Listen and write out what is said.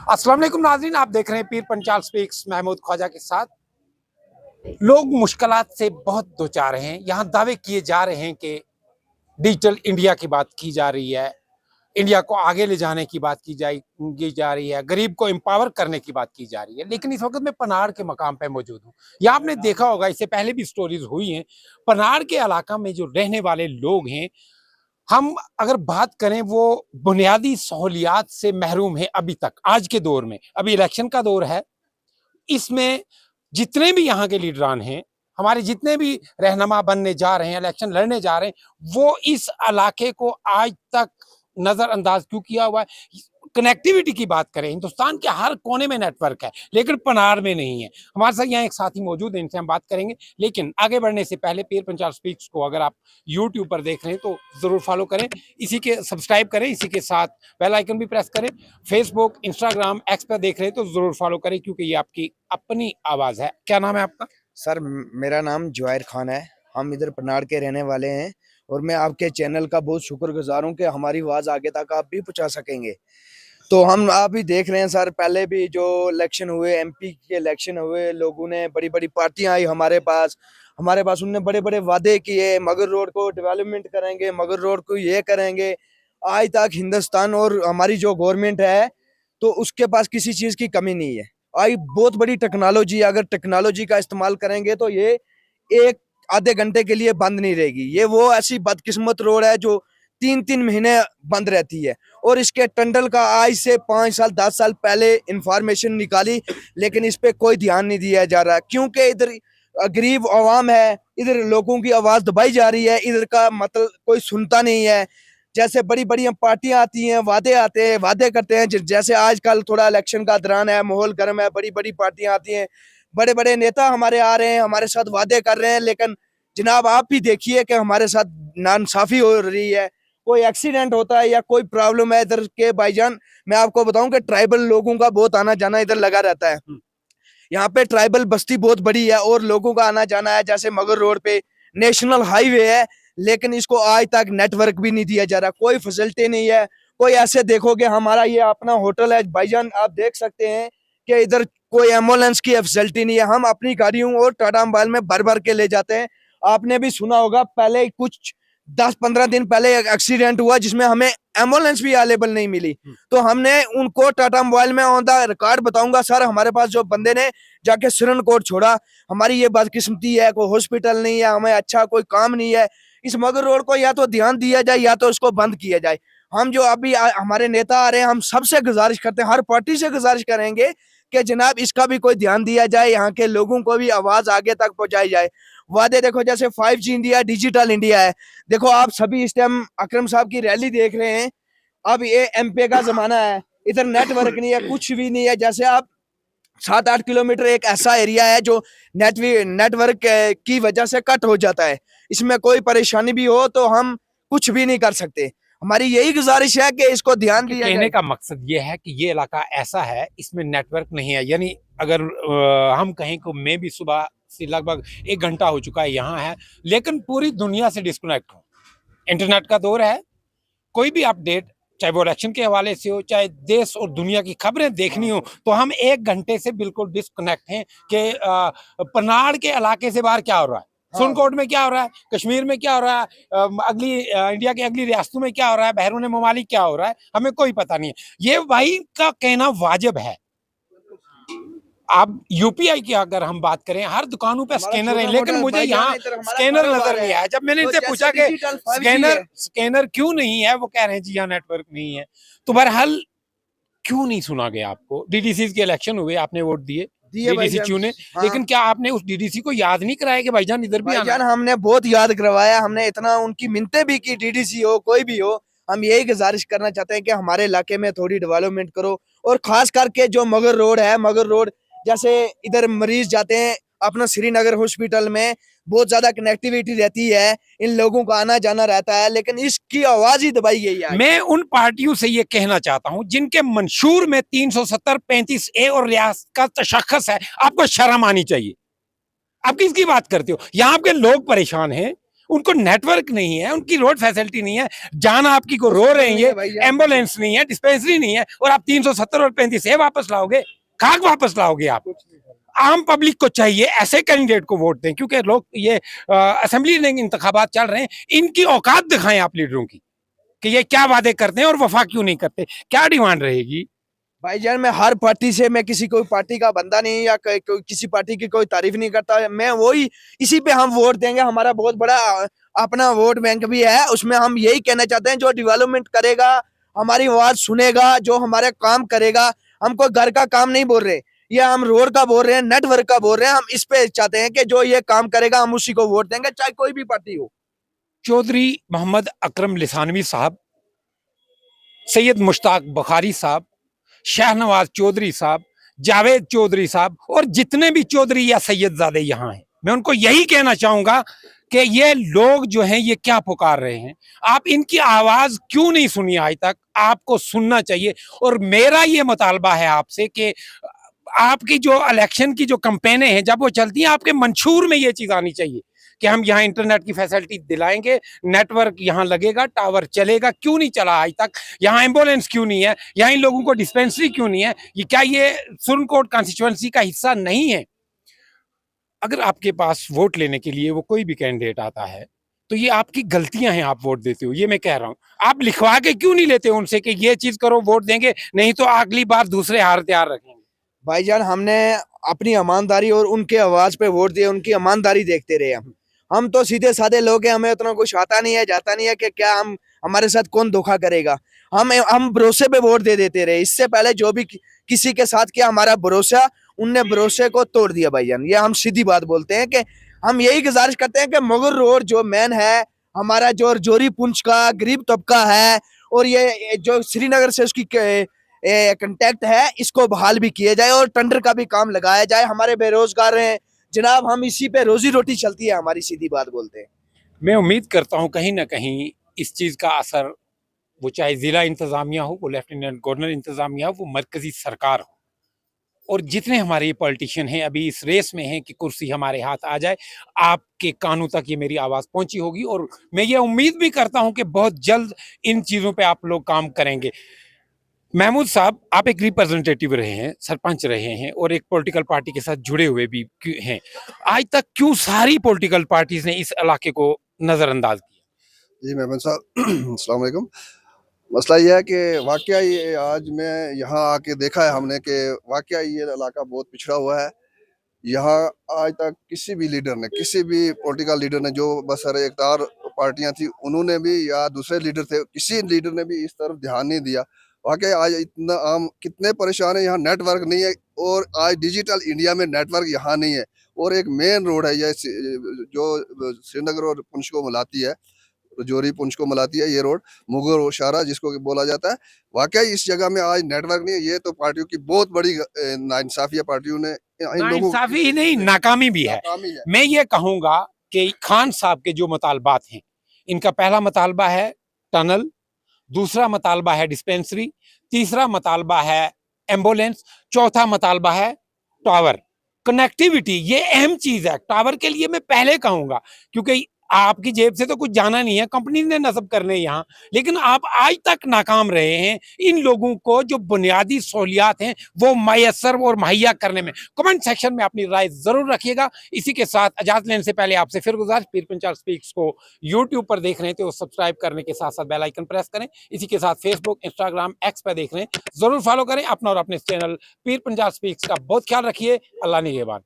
अस्सलाम वालेकुम नाज़रीन, आप देख रहे हैं पीर पंचाल स्पीक्स महमूद ख्वाजा के साथ। लोग मुश्किलात से बहुत दो चार हैं। यहाँ दावे किए जा रहे हैं कि डिजिटल इंडिया की बात की जा रही है, इंडिया को आगे ले जाने की बात की जा रही है, गरीब को एम्पावर करने की बात की जा रही है। लेकिन इस वक्त मैं पनाड़ के मकाम पे मौजूद हूँ। यहाँ आपने देखा होगा, इससे पहले भी स्टोरीज हुई हैं। पनाड़ के इलाका में जो रहने वाले लोग हैं, हम अगर बात करें, वो बुनियादी सहूलियात से महरूम है अभी तक। आज के दौर में, अभी इलेक्शन का दौर है, इसमें जितने भी यहाँ के लीडरान हैं, हमारे जितने भी रहनुमा बनने जा रहे हैं, इलेक्शन लड़ने जा रहे हैं, वो इस इलाके को आज तक नजरअंदाज क्यों किया हुआ है। कनेक्टिविटी की बात करें, हिंदुस्तान के हर कोने में नेटवर्क है, लेकिन पनार में नहीं है। हमारे साथ यहाँ एक साथी मौजूद है, इनसे हम बात करेंगे। लेकिन आगे बढ़ने से पहले पीर पंचाल स्पीक्स को अगर आप यूट्यूब पर देख रहे हैं तो जरूर फॉलो करें, इसी के सब्सक्राइब करें, इसी के साथ बेल आइकन भी प्रेस करें। फेसबुक, इंस्टाग्राम, एक्स पर देख रहे हैं तो जरूर फॉलो करें, क्योंकि ये आपकी अपनी आवाज है। क्या नाम है आपका? सर मेरा नाम जुहैर खान है। हम इधर पनाड़ के रहने वाले हैं और मैं आपके चैनल का बहुत शुक्रगुजार हूं कि हमारी आवाज़ आगे तक आप भी पहुंचा सकेंगे। तो हम आप भी देख रहे हैं सर, पहले भी जो इलेक्शन हुए, एमपी के इलेक्शन हुए, लोगों ने बड़ी बड़ी पार्टियां आई हमारे पास उनने बड़े बड़े वादे किए, मगर रोड को डेवलपमेंट करेंगे, मगर रोड को ये करेंगे। आज तक हिंदुस्तान और हमारी जो गवर्नमेंट है तो उसके पास किसी चीज़ की कमी नहीं है। आई बहुत बड़ी टेक्नोलॉजी, अगर टेक्नोलॉजी का इस्तेमाल करेंगे तो ये एक आधे घंटे के लिए बंद नहीं रहेगी। ये वो ऐसी बदकिस्मत रोड है जो 3-3 महीने बंद रहती है। और इसके टंडल का आज से 5 साल 10 साल पहले इंफॉर्मेशन निकाली, लेकिन इस पे कोई ध्यान नहीं दिया जा रहा, क्योंकि इधर गरीब आवाम है, इधर लोगों की आवाज दबाई जा रही है, इधर का मतलब कोई सुनता नहीं है। जैसे बड़ी बड़ी पार्टियां आती हैं, वादे आते हैं, वादे करते हैं, जैसे आजकल थोड़ा इलेक्शन का दौरान है, माहौल गर्म है, बड़ी बड़ी पार्टियां आती हैं, बड़े बड़े नेता हमारे आ रहे हैं, हमारे साथ वादे कर रहे हैं, लेकिन जनाब आप भी देखिए कि हमारे साथ नाइंसाफी हो रही है। कोई एक्सीडेंट होता है या कोई प्रॉब्लम है इधर के भाईजान, मैं आपको बताऊं कि ट्राइबल लोगों का बहुत आना जाना इधर लगा रहता है। यहाँ पे ट्राइबल बस्ती बहुत बड़ी है और लोगों का आना जाना है। जैसे मगर रोड पे नेशनल हाईवे है, लेकिन इसको आज तक नेटवर्क भी नहीं दिया जा रहा, कोई फैसिलिटी नहीं है। कोई ऐसे देखोगे, हमारा ये अपना होटल है भाईजान, आप देख सकते हैं कि इधर कोई एम्बुलेंस की फैसिलिटी नहीं है। हम अपनी गाड़ियों और टाटा मोबाइल में भर भर के ले जाते हैं। आपने भी सुना होगा, पहले कुछ 10-15 दिन पहले एक एक्सीडेंट हुआ जिसमें हमें एम्बुलेंस भी अवेलेबल नहीं मिली। तो हमने उनको टाटा मोबाइल में ऑन द रिकॉर्ड बताऊंगा सर, हमारे पास जो बंदे ने जाके सिरन कोट छोड़ा, हमारी ये बदकिस्मती है, कोई हॉस्पिटल नहीं है, हमें अच्छा कोई काम नहीं है। इस मगर रोड को या तो ध्यान दिया जाए या तो उसको बंद किया जाए। हम जो अभी हमारे नेता आ रहे हैं, हम सबसे गुजारिश करते हैं, हर पार्टी से गुजारिश करेंगे कि जनाब इसका भी कोई ध्यान दिया जाए, यहाँ के लोगों को भी आवाज आगे तक पहुंचाई जाए। वादे देखो, जैसे 5G इंडिया, डिजिटल इंडिया है। देखो आप सभी इस टाइम अकरम साहब की रैली देख रहे हैं। अब ये एमपी का जमाना है, इधर नेटवर्क नहीं है, कुछ भी नहीं है। जैसे आप 7-8 किलोमीटर एक ऐसा एरिया है जो नेटवर्क की वजह से कट हो जाता है। इसमें कोई परेशानी भी हो तो हम कुछ भी नहीं कर सकते। हमारी यही गुजारिश है कि इसको ध्यान दिया जाए। कहने का मकसद ये है कि ये इलाका ऐसा है, इसमें नेटवर्क नहीं है। यानी अगर हम कहें कि मैं भी सुबह से लगभग 1 घंटा हो चुका है यहाँ है, लेकिन पूरी दुनिया से डिस्कनेक्ट हूँ। इंटरनेट का दौर है, कोई भी अपडेट, चाहे वो इलेक्शन के हवाले से हो, चाहे देश और दुनिया की खबरें देखनी हो, तो हम 1 घंटे से बिल्कुल डिस्कनेक्ट हैं कि पनाड़ के इलाके से बाहर क्या हो रहा है, सुनकोट में क्या हो रहा है, कश्मीर में क्या हो रहा है, अगली इंडिया की अगली रियासतों में क्या हो रहा है, बैरून ममालिक क्या हो रहा है, हमें कोई पता नहीं है। ये भाई का कहना वाजिब है। आप यूपीआई की अगर हम बात करें, हर दुकानों पे स्कैनर है, लेकिन मुझे यहाँ स्कैनर नजर नहीं आया। जब मैंने इनसे पूछा कि स्कैनर क्यों नहीं है, वो कह रहे हैं जी यहाँ नेटवर्क नहीं है। तो बहरहाल क्यों नहीं सुना गया आपको? डीडीसी के इलेक्शन हुए, आपने वोट दिए, डीडीसी चुने, लेकिन क्या आपने उस डीडीसी को याद नहीं कराया कि भाईजान इधर भी आना? हमने बहुत याद करवाया, हमने इतना उनकी मिन्नतें भी की, डीडीसी हो कोई भी हो, हम यही गुजारिश करना चाहते हैं कि हमारे इलाके में थोड़ी डेवलपमेंट करो। और खास करके जो मगर रोड है, मगर रोड जैसे इधर मरीज जाते हैं अपना श्रीनगर हॉस्पिटल में, बहुत ज्यादा कनेक्टिविटी रहती है, इन लोगों का आना जाना रहता है, लेकिन इसकी आवाज ही दबाई गई है। मैं उन पार्टियों से ये कहना चाहता हूं जिनके मंशूर में 370, 35A और रियासत का तशख्खुस है, आपको शर्म आनी चाहिए। आप किसकी बात करते हो? यहाँ के लोग परेशान हैं, उनको नेटवर्क नहीं है, उनकी रोड फैसिलिटी नहीं है, जान आपकी को रो रहे हैं, ये एम्बुलेंस नहीं है, डिस्पेंसरी नहीं है, और आप 370 और 35 ए वापस लाओगे, खाक वापस लाओगे आप। आम पब्लिक को चाहिए ऐसे कैंडिडेट को वोट दें, क्योंकि लोग ये असेंबली इंतखाबात चल रहे हैं, इनकी औकात दिखाएं आप लीडरों की कि ये क्या वादे करते हैं और वफा क्यों नहीं करते, क्या डिमांड रहेगी। भाईजान मैं हर पार्टी से, मैं किसी कोई पार्टी का बंदा नहीं या किसी पार्टी की कोई तारीफ नहीं करता, मैं वही इसी पे हम वोट देंगे। हमारा बहुत बड़ा अपना वोट बैंक भी है, उसमें हम यही कहना चाहते हैं जो डेवलपमेंट करेगा, हमारी आवाज सुनेगा, जो हमारे काम करेगा। हम कोई घर का काम नहीं बोल रहे, या हम रोड का बोल रहे हैं, नेटवर्क का बोल रहे हैं, हम इस पे चाहते हैं कि जो ये काम करेगा हम उसी को वोट देंगे, चाहे कोई भी पार्टी हो। चौधरी मोहम्मद अकरम लिसानवी साहब, सैयद मुश्ताक बुखारी साहब, शाहनवाज चौधरी साहब, जावेद चौधरी साहब, और जितने भी चौधरी या सैयदजादे यहाँ हैं, मैं उनको यही कहना चाहूंगा कि ये लोग जो हैं ये क्या पुकार रहे हैं, आप इनकी आवाज क्यों नहीं सुनी आज तक, आपको सुनना चाहिए। और मेरा ये मुतालबा है आपसे कि आपकी जो इलेक्शन की जो कैंपेनें हैं जब वो चलती हैं, आपके मंशूर में ये चीज आनी चाहिए कि हम यहाँ इंटरनेट की फैसिलिटी दिलाएंगे, नेटवर्क यहाँ लगेगा, टावर चलेगा। क्यों नहीं चला आज तक? यहाँ एम्बुलेंस क्यों नहीं है? यहाँ इन लोगों को डिस्पेंसरी क्यों नहीं है? ये क्या ये सुरनकोट कॉन्स्टिट्यूएंसी का हिस्सा नहीं है? अगर आपके पास वोट लेने के लिए वो कोई भी कैंडिडेट आता है तो ये आपकी गलतियां हैं, आप वोट देते हो, ये मैं कह रहा हूँ। आप लिखवा के क्यों नहीं लेते उनसे कि ये चीज करो, वोट देंगे, नहीं तो अगली बार दूसरे हार तैयार रखेंगे। भाईजान हमने अपनी ईमानदारी और उनके आवाज पे वोट दिए, उनकी ईमानदारी देखते रहे। हम तो सीधे साधे लोग हैं, हमें उतना कुछ आता नहीं है, जाता नहीं है कि क्या हम हमारे साथ कौन धोखा करेगा। हम भरोसे पे वोट दे देते रहे। इससे पहले जो भी किसी के साथ किया हमारा भरोसा, उनने भरोसे को तोड़ दिया भाईजान। ये हम सीधी बात बोलते हैं कि हम यही गुजारिश करते हैं कि मुगल रोड जो मेन है हमारा, जो जोरी पुंछ का गरीब तबका है, और ये जो श्रीनगर से उसकी कंटेक्ट है, इसको बहाल भी किया जाए और टेंडर का भी काम लगाया जाए। हमारे बेरोजगार हैं जनाब, हम इसी पे रोजी रोटी चलती है हमारी, सीधी बात बोलते हैं। मैं उम्मीद करता हूं कहीं ना कहीं इस चीज का असर, वो चाहे जिला इंतजामिया हो, वो लेफ्टिनेंट गवर्नर इंतजामिया हो, वो मरकजी सरकार हो, और जितने हमारे ये पॉलिटिशियन हैं अभी इस रेस में हैं कि कुर्सी हमारे हाथ आ जाए, आपके कानों तक ये मेरी आवाज पहुंची होगी। और मैं ये उम्मीद भी करता हूं कि बहुत जल्द इन चीजों पे आप लोग काम करेंगे। महमूद साहब, आप एक रिप्रेजेंटेटिव रहे हैं, सरपंच रहे हैं, और एक पॉलिटिकल पार्टी के साथ जुड़े हुए भी हैं। आज तक क्यों सारी पॉलिटिकल पार्टीज ने इस इलाके को नजरअंदाज किया? जी महमूद साहब अस्सलाम वालेकुम। मसला ये है कि वाकया ये आज मैं यहाँ आके देखा है हमने कि वाकया ये इलाका बहुत पिछड़ा हुआ है। यहाँ आज तक किसी भी लीडर ने, किसी भी पॉलिटिकल लीडर ने, जो बसर इक़्तिदार पार्टियां थी उन्होंने भी या दूसरे लीडर थे, किसी लीडर ने भी इस तरफ ध्यान नहीं दिया। वाकई आज इतना आम कितने परेशान है, यहाँ नेटवर्क नहीं है, और आज डिजिटल इंडिया में नेटवर्क यहाँ नहीं है। और एक मेन रोड है ये जो श्रीनगर और पुंछ को मिलाती है, जोरी पुंछ को मिलाती है, ये रोड मुगल और शारा जिसको बोला जाता है। वाकई इस जगह में आज नेटवर्क नहीं है। ये तो पार्टियों की बहुत बड़ी नाइंसाफी है, पार्टियों ने इन लोगों नाइंसाफी ही नहीं, नाकामी भी है। नाकामी है। मैं ये कहूंगा कि खान साहब के जो मुतालबात हैं, इनका पहला मुतालबा है टनल, दूसरा मुतालबा है डिस्पेंसरी, तीसरा मुतालबा है एम्बुलेंस, चौथा मुतालबा है टावर कनेक्टिविटी। ये अहम चीज है। टावर के लिए मैं पहले कहूंगा, क्योंकि आपकी जेब से तो कुछ जाना नहीं है, कंपनी ने नस्ब करने यहाँ, लेकिन आप आज तक नाकाम रहे हैं इन लोगों को जो बुनियादी सहूलियात हैं वो मैसर और मुहैया करने में। कमेंट सेक्शन में अपनी राय जरूर रखिएगा। इसी के साथ इजाजत लेने से पहले आपसे फिर गुजारिश, पीर पंचाल स्पीक्स को यूट्यूब पर देख रहे हैं तो सब्सक्राइब करने के साथ साथ बेल आइकन प्रेस करें। इसी के साथ फेसबुक, इंस्टाग्राम, एक्स पर देख रहे हैं, जरूर फॉलो करें। अपना और अपने चैनल पीर पंचाल स्पीक्स का बहुत ख्याल रखिए। अल्लाह निगहबान।